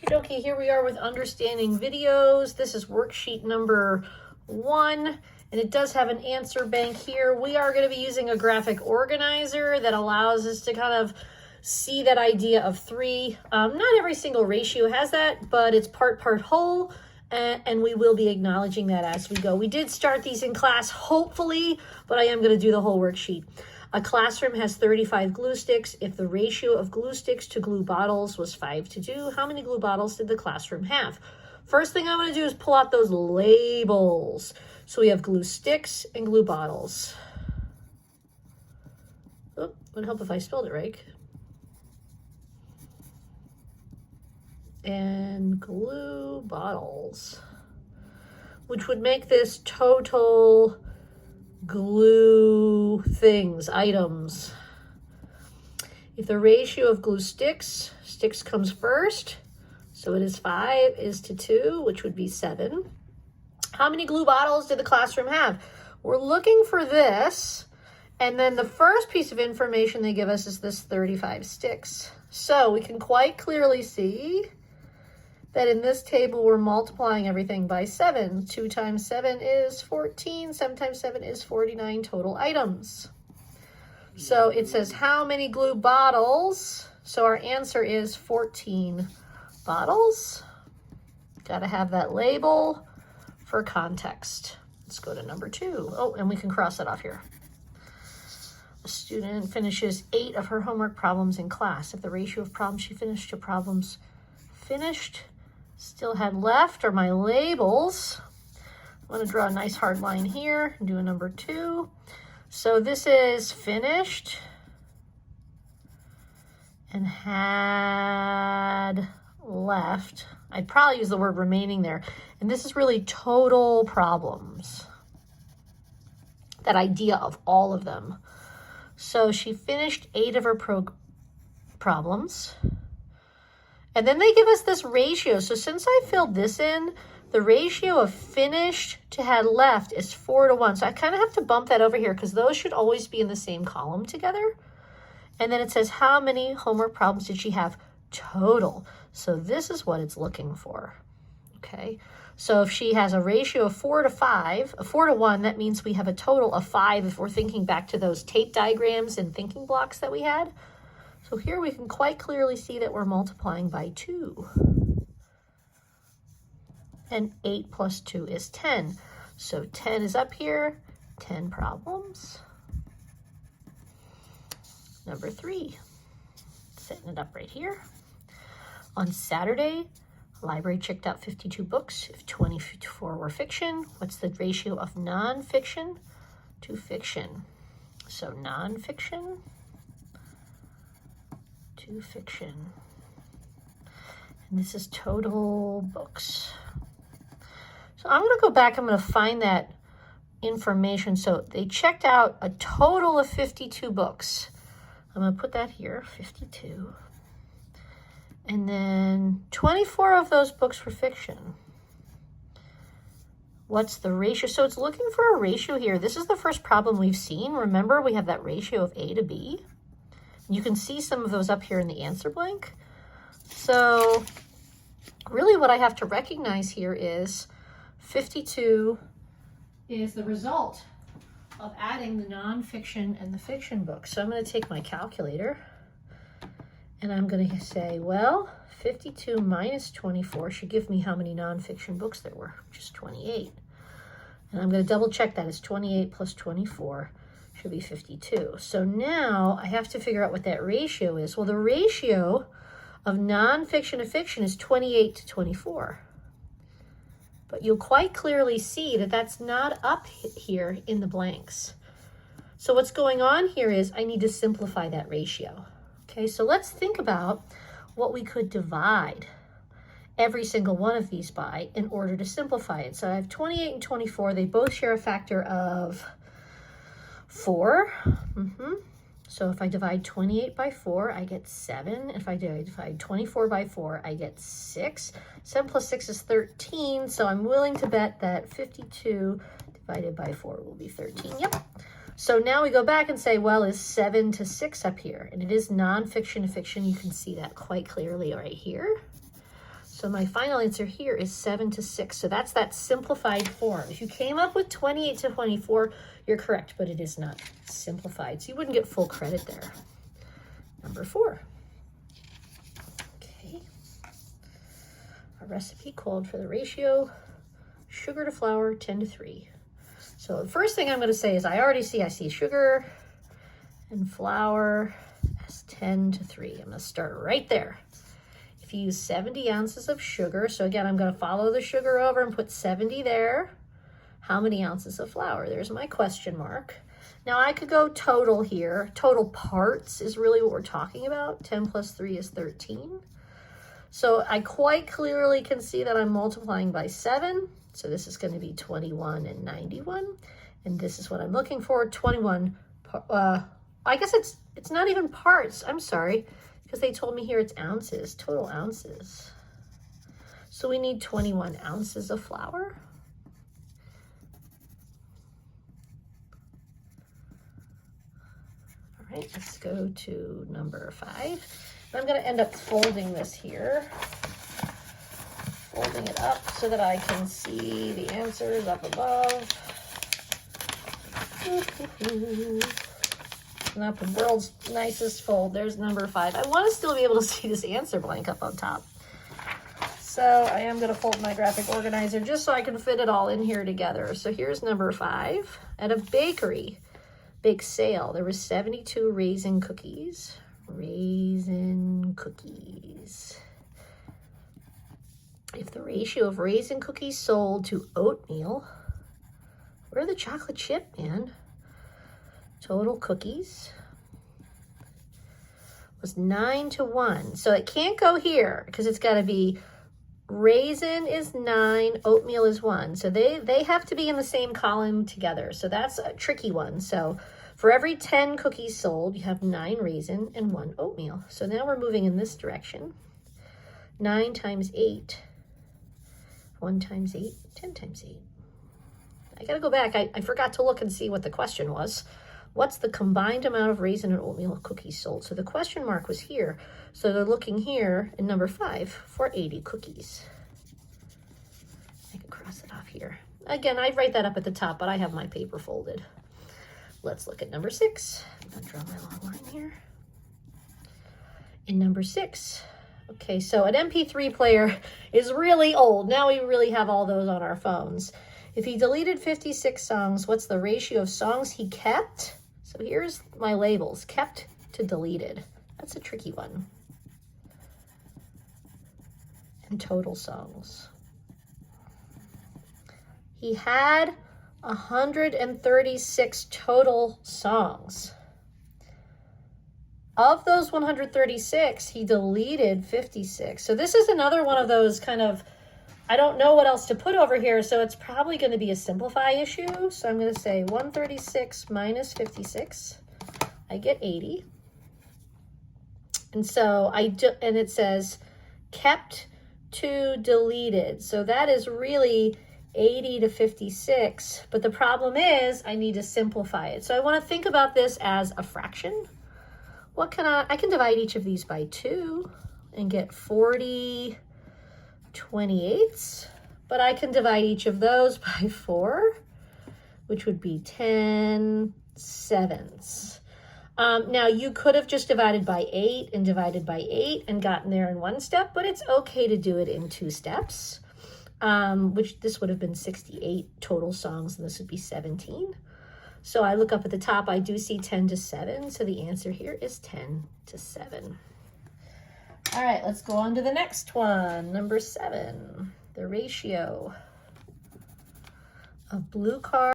Okay, here we are with understanding videos. This is worksheet number 1, and it does have an answer bank here. We are going to be using a graphic organizer that allows us to kind of see that idea of 3. Not every single ratio has that, but it's part whole, and we will be acknowledging that as we go. We did start these in class, hopefully, but I am going to do the whole worksheet. A classroom has 35 glue sticks. If the ratio of glue sticks to glue bottles was 5:2, how many glue bottles did the classroom have? First thing I want to do is pull out those labels. So we have glue sticks and glue bottles. Oh, would help if I spelled it right. And glue bottles, which would make this total glue things, items. If the ratio of glue sticks comes first, so it is 5:2, which would be 7. How many glue bottles did the classroom have? We're looking for this, and then the first piece of information they give us is this 35 sticks. So we can quite clearly see that in this table, we're multiplying everything by 7. 2 times 7 is 14. 7 times 7 is 49 total items. So it says how many glue bottles? So our answer is 14 bottles. Got to have that label for context. Let's go to number 2. Oh, and we can cross that off here. A student finishes 8 of her homework problems in class. If the ratio of problems she finished to problems finished still had left are my labels. I'm going to draw a nice hard line here and do a number 2. So this is finished and had left. I'd probably use the word remaining there. And this is really total problems. That idea of all of them. So she finished 8 of her problems. And then they give us this ratio. So since I filled this in, the ratio of finished to had left is 4:1. So I kind of have to bump that over here because those should always be in the same column together. And then it says how many homework problems did she have total? So this is what it's looking for. Okay. So if she has a ratio of 4:1, that means we have a total of 5 if we're thinking back to those tape diagrams and thinking blocks that we had. So here we can quite clearly see that we're multiplying by 2. And 8 plus 2 is 10. So 10 is up here, 10 problems. Number 3, setting it up right here. On Saturday, the library checked out 52 books. If 24 were fiction, what's the ratio of nonfiction to fiction? So nonfiction to fiction. And this is total books. So I'm going to go back. I'm going to find that information. So they checked out a total of 52 books. I'm going to put that here, 52. And then 24 of those books were fiction. What's the ratio? So it's looking for a ratio here. This is the first problem we've seen. Remember, we have that ratio of A to B. You can see some of those up here in the answer blank. So really what I have to recognize here is 52 is the result of adding the nonfiction and the fiction books. So I'm going to take my calculator and I'm going to say, well, 52 minus 24 should give me how many nonfiction books there were, which is 28. And I'm going to double check that. It's 28 plus 24. Should be 52. So now I have to figure out what that ratio is. Well, the ratio of nonfiction to fiction is 28 to 24. But you'll quite clearly see that that's not up here in the blanks. So what's going on here is I need to simplify that ratio. Okay, so let's think about what we could divide every single one of these by in order to simplify it. So I have 28 and 24. They both share a factor of 4. So if I divide 28 by 4, I get 7. If I divide 24 by 4, I get 6. 7 plus 6 is 13. So I'm willing to bet that 52 divided by 4 will be 13. Yep. So now we go back and say, well, is 7 to 6 up here? And it is nonfiction to fiction. You can see that quite clearly right here. So my final answer here is 7 to 6. So that's that simplified form. If you came up with 28 to 24, you're correct, but it is not simplified. So you wouldn't get full credit there. Number 4. Okay. Our recipe called for the ratio sugar to flour 10 to 3. So the first thing I'm going to say is I see sugar and flour as 10 to 3. I'm going to start right there. If you use 70 ounces of sugar, so again, I'm going to follow the sugar over and put 70 there. How many ounces of flour? There's my question mark. Now I could go total here. Total parts is really what we're talking about. 10 plus 3 is 13. So I quite clearly can see that I'm multiplying by 7. So this is going to be 21 and 91. And this is what I'm looking for, 21. I guess it's not even parts. I'm sorry, because they told me here it's ounces, total ounces. So we need 21 ounces of flour. All right, let's go to number 5. I'm going to end up folding this here. Folding it up so that I can see the answers up above. Not the world's nicest fold. There's number 5. I want to still be able to see this answer blank up on top. So I am going to fold my graphic organizer just so I can fit it all in here together. So here's number 5. At a bakery bake sale, there was 72 raisin cookies. Raisin cookies. If the ratio of raisin cookies sold to oatmeal, where are the chocolate chip, man? Total cookies was 9 to 1. So it can't go here because it's got to be raisin is 9, oatmeal is 1. So they have to be in the same column together. So that's a tricky one. So for every 10 cookies sold, you have 9 raisin and 1 oatmeal. So now we're moving in this direction. 9 times 8. 1 times 8, 10 times 8. I got to go back. I forgot to look and see what the question was. What's the combined amount of raisin and oatmeal cookies sold? So the question mark was here. So they're looking here in number 5 for 80 cookies. I can cross it off here. Again, I'd write that up at the top, but I have my paper folded. Let's look at number 6. I'm going to draw my long line here. In number 6, okay, so an MP3 player is really old. Now we really have all those on our phones. If he deleted 56 songs, what's the ratio of songs he kept? So here's my labels, kept to deleted. That's a tricky one. And total songs. He had 136 total songs. Of those 136, he deleted 56. So this is another one of those kind of, I don't know what else to put over here, so it's probably going to be a simplify issue. So I'm going to say 136 minus 56. I get 80. And so and it says kept to deleted. So that is really 80 to 56. But the problem is I need to simplify it. So I want to think about this as a fraction. What can I can divide each of these by 2 and get 40 28ths, but I can divide each of those by 4, which would be 10 sevenths. Now you could have just divided by 8 and divided by 8 and gotten there in 1 step, but it's okay to do it in 2 steps, which this would have been 68 total songs, and this would be 17. So I look up at the top, I do see 10 to 7, so the answer here is 10 to 7. All right, let's go on to the next one. Number 7, the ratio of blue card